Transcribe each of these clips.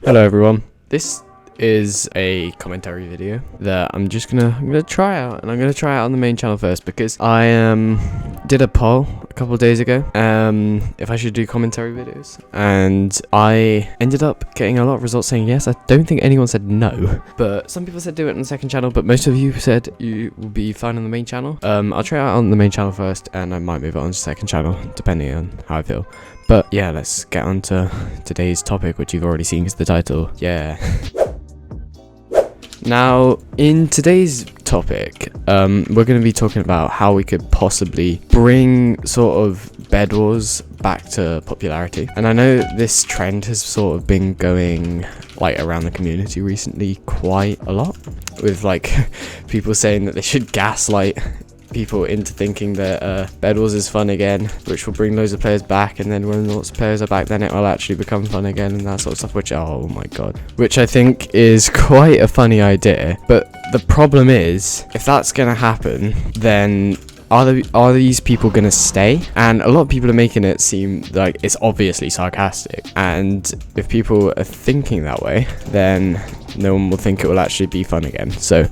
Hello everyone. This is a commentary video that I'm gonna try out, and I'm gonna try it out on the main channel first because I did a poll a couple of days ago if I should do commentary videos, and I ended up getting a lot of results saying yes. I don't think anyone said no, but some people said do it on the second channel, but most of you said you will be fine on the main channel. I'll try it out on the main channel first, and I might move it on to the second channel depending on how I feel. But yeah, let's get on to today's topic, which you've already seen because the title. Yeah. Now, in today's topic, we're going to be talking about how we could possibly bring sort of Bedwars back to popularity. And I know this trend has sort of been going like around the community recently quite a lot, with like people saying that they should gaslight people into thinking that Bedwars is fun again, which will bring loads of players back, and then when lots of players are back, then it will actually become fun again, and that sort of stuff, which, oh my god, which I think is quite a funny idea. But the problem is, if that's gonna happen, then are these people gonna stay? And a lot of people are making it seem like it's obviously sarcastic, and if people are thinking that way, then no one will think it will actually be fun again. So,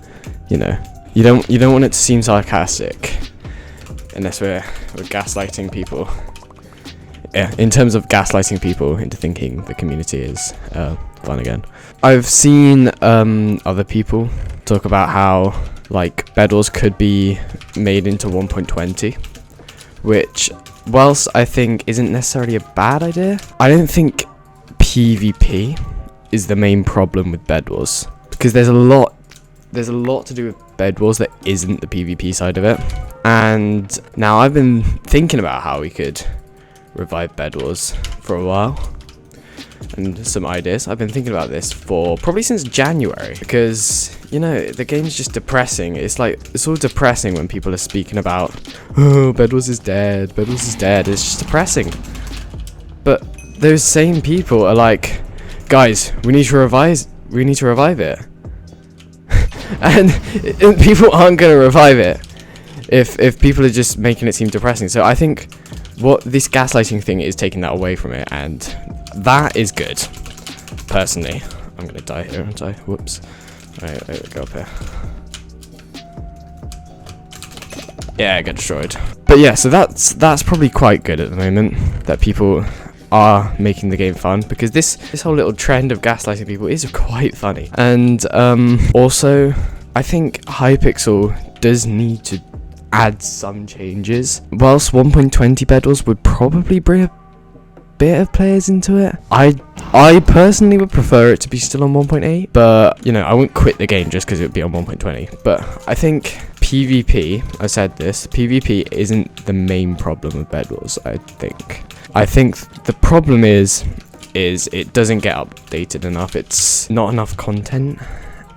you know, you don't want it to seem sarcastic, unless we're gaslighting people. Yeah, in terms of gaslighting people into thinking the community is fun again. I've seen other people talk about how like Bedwars could be made into 1.20, which, whilst I think isn't necessarily a bad idea, I don't think PvP is the main problem with Bedwars, because there's a lot to do with Bedwars that isn't the PvP side of it. And now I've been thinking about how we could revive Bedwars for a while, and some ideas. I've been thinking about this for probably since January, because, you know, the game's just depressing. It's like, it's all depressing when people are speaking about, oh, Bedwars is dead, Bedwars is dead. It's just depressing. But those same people are like, guys, we need to revive it. And people aren't going to revive it if people are just making it seem depressing. So I think what this gaslighting thing is taking that away from it, and that is good. Personally, I'm going to die here, aren't I? Whoops. Alright, go up here. Yeah, I got destroyed. But yeah, so that's probably quite good at the moment, that people are making the game fun, because this whole little trend of gaslighting people is quite funny. And also, I think Hypixel does need to add some changes. Whilst 1.20 Bedwars would probably bring a bit of players into it, I personally would prefer it to be still on 1.8, but, you know, I wouldn't quit the game just because it would be on 1.20. But I think PvP, I said this, PvP isn't the main problem with Bedwars, I think the problem is it doesn't get updated enough. It's not enough content.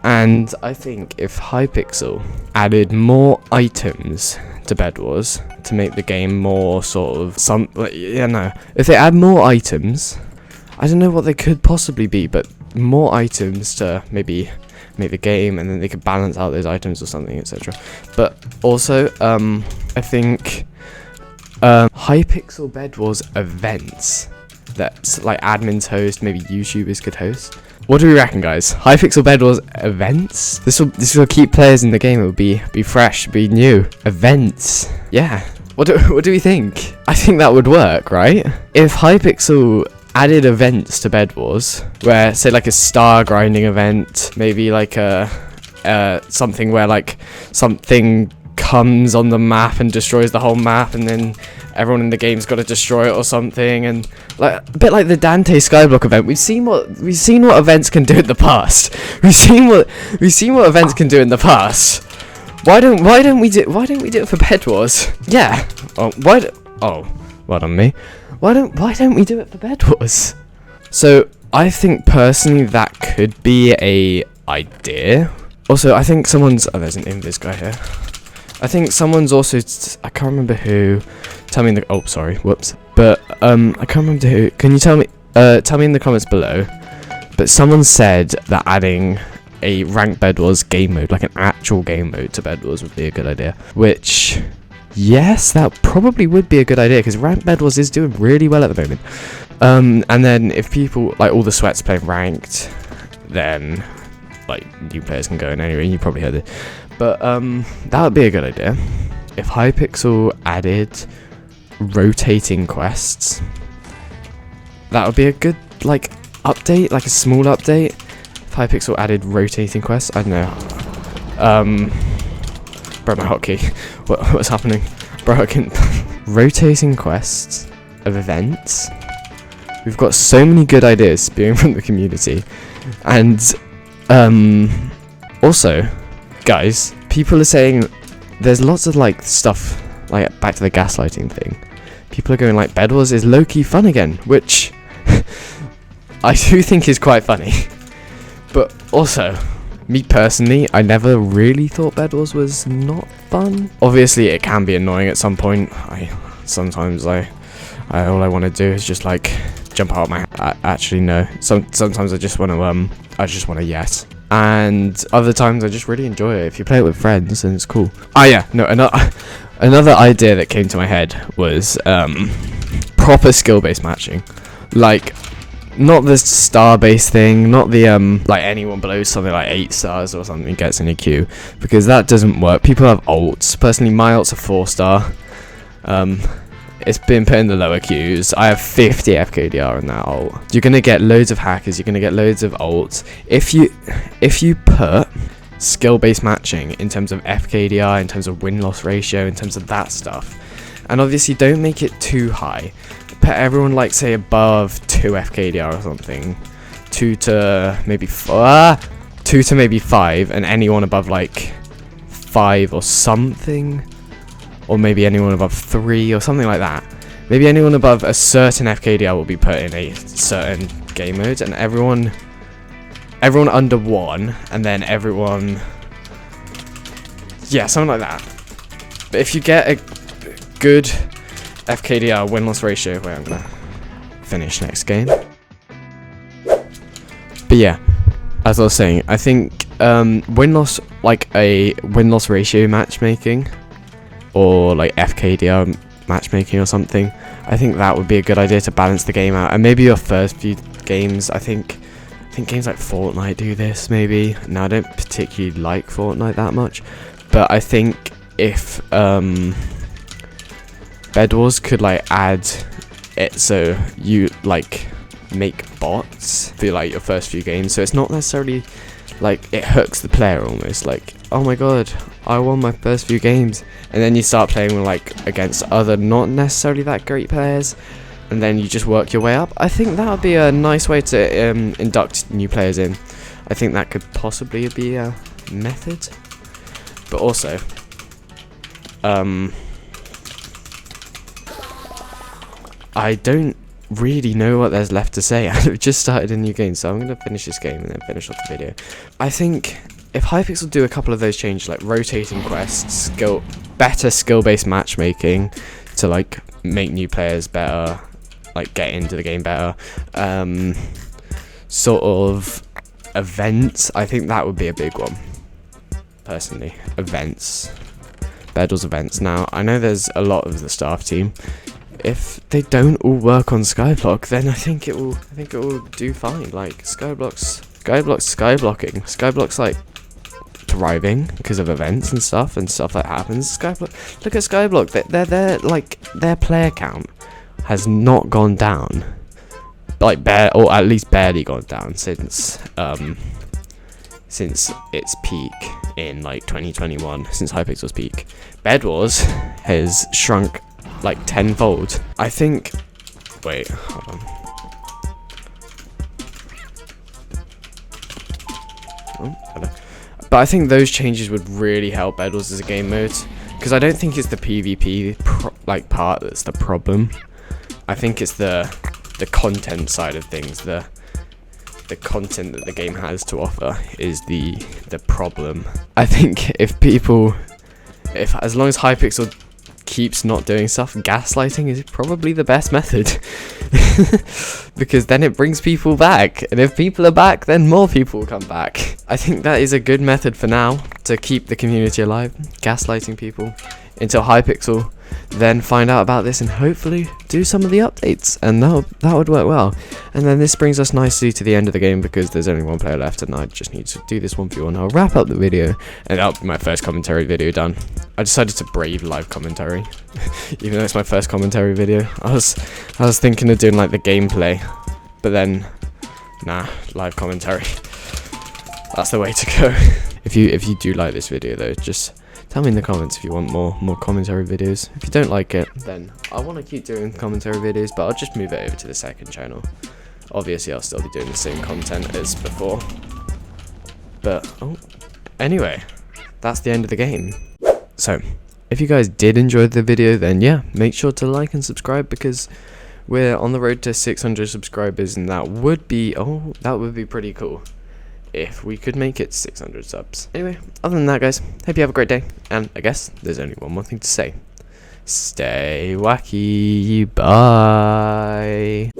And I think if Hypixel added more items to Bedwars to make the game more sort of if they add more items, I don't know what they could possibly be, but more items to maybe make the game, and then they could balance out those items or something, etc. But also, I think Hypixel Bedwars events that like admins host, maybe YouTubers could host. What do we reckon, guys? Hypixel Bedwars events? This will keep players in the game. It will be fresh, be new. Events. Yeah. What do we think? I think that would work, right? If Hypixel added events to Bedwars, where, say, like a star grinding event, maybe like a something where like something comes on the map and destroys the whole map, and then everyone in the game's got to destroy it or something, and like a bit like the Dante Skyblock event. We've seen what events can do in the past. We've seen what events can do in the past. Why don't we do it for Bedwars? Yeah. Well done me. Why don't we do it for Bedwars? So I think personally that could be a idea. Also, I think there's an invis guy here. I think someone's also, I can't remember who, tell me in the, oh sorry, whoops, but I can't remember who, can you tell me in the comments below, but someone said that adding a ranked Bedwars game mode, like an actual game mode to Bedwars, would be a good idea, which, yes, that probably would be a good idea, because ranked Bedwars is doing really well at the moment. And then if people, like all the sweats play ranked, then like new players can go in anyway. You probably heard it, but that would be a good idea if Hypixel added rotating quests. That would be a good like update, like a small update. If Hypixel added rotating quests, I don't know. Bro, my hotkey. What's happening? Bro, I can rotating quests of events. We've got so many good ideas spewing from the community, and also, guys, people are saying there's lots of like stuff like back to the gaslighting thing. People are going like Bedwars is low-key fun again, which I do think is quite funny. But also, me personally, I never really thought Bedwars was not fun. Obviously, it can be annoying at some point. Sometimes all I want to do is just like jump out my. Actually, no. Sometimes I just want to yes. And other times I just really enjoy it. If you play it with friends, then it's cool. Oh yeah, no. Another idea that came to my head was proper skill-based matching, like. Not the star-based thing, not the like anyone below something like 8 stars or something gets in a queue, because that doesn't work. People have ults. Personally, my ult's a 4-star. It's been put in the lower queues. I have 50 FKDR in that ult. You're gonna get loads of hackers. You're gonna get loads of ults. If you put skill-based matching in terms of FKDR, in terms of win-loss ratio, in terms of that stuff, and obviously don't make it too high. Put everyone like say above 2 FKDR or something, 2 to maybe 5, and anyone above like 5 or something, or maybe anyone above 3 or something like that. Maybe anyone above a certain FKDR will be put in a certain game mode, and everyone under 1, and then everyone, yeah, something like that. But if you get a good FKDR win-loss ratio, wait, I'm gonna finish next game. But yeah, as I was saying, I think win-loss, like a win-loss ratio matchmaking, or like FKDR matchmaking or something, I think that would be a good idea to balance the game out. And maybe your first few games, I think games like Fortnite do this, maybe. Now, I don't particularly like Fortnite that much, but I think if Bedwars could like add it so you like make bots for like your first few games, so it's not necessarily like it hooks the player almost, like, oh my god, I won my first few games, and then you start playing with like against other not necessarily that great players, and then you just work your way up. I think that would be a nice way to induct new players in. I think that could possibly be a method. But also I don't really know what there's left to say. I've just started a new game, so I'm going to finish this game and then finish off the video. I think if Hypixel do a couple of those changes, like rotating quests, better skill-based matchmaking to like make new players better, like get into the game better, sort of events, I think that would be a big one, personally. Events. Bedwars events. Now, I know there's a lot of the staff team. If they don't all work on Skyblock, then I think it will do fine. Like Skyblock's skyblock's like thriving because of events and stuff that happens. Skyblock, look at Skyblock. They're like their player count has not gone down, like or at least barely gone down since its peak in like 2021, since Hypixel's peak. Bedwars has shrunk like tenfold. I think. Wait, hold on. Oh, hello. But I think those changes would really help Bedwars as a game mode, because I don't think it's the PvP part that's the problem. I think it's the content side of things. The content that the game has to offer is the problem. I think if as long as Hypixel keeps not doing stuff, gaslighting is probably the best method. Because then it brings people back, and if people are back, then more people will come back. I think that is a good method for now to keep the community alive, gaslighting people until Hypixel then find out about this and hopefully do some of the updates, and that would work well. And then this brings us nicely to the end of the game because there's only one player left, and I just need to do this one for you, and I'll wrap up the video, and that'll be my first commentary video done. I decided to brave live commentary, even though it's my first commentary video. I was thinking of doing like the gameplay, but then nah, live commentary. That's the way to go. If you do like this video though, just tell me in the comments if you want more commentary videos. If you don't like it, then I want to keep doing commentary videos, but I'll just move it over to the second channel. Obviously, I'll still be doing the same content as before. But, anyway, that's the end of the game. So, if you guys did enjoy the video, then yeah, make sure to like and subscribe because we're on the road to 600 subscribers, and that would be pretty cool if we could make it 600 subs. Anyway, other than that, guys, hope you have a great day, and I guess there's only one more thing to say. Stay wacky, bye.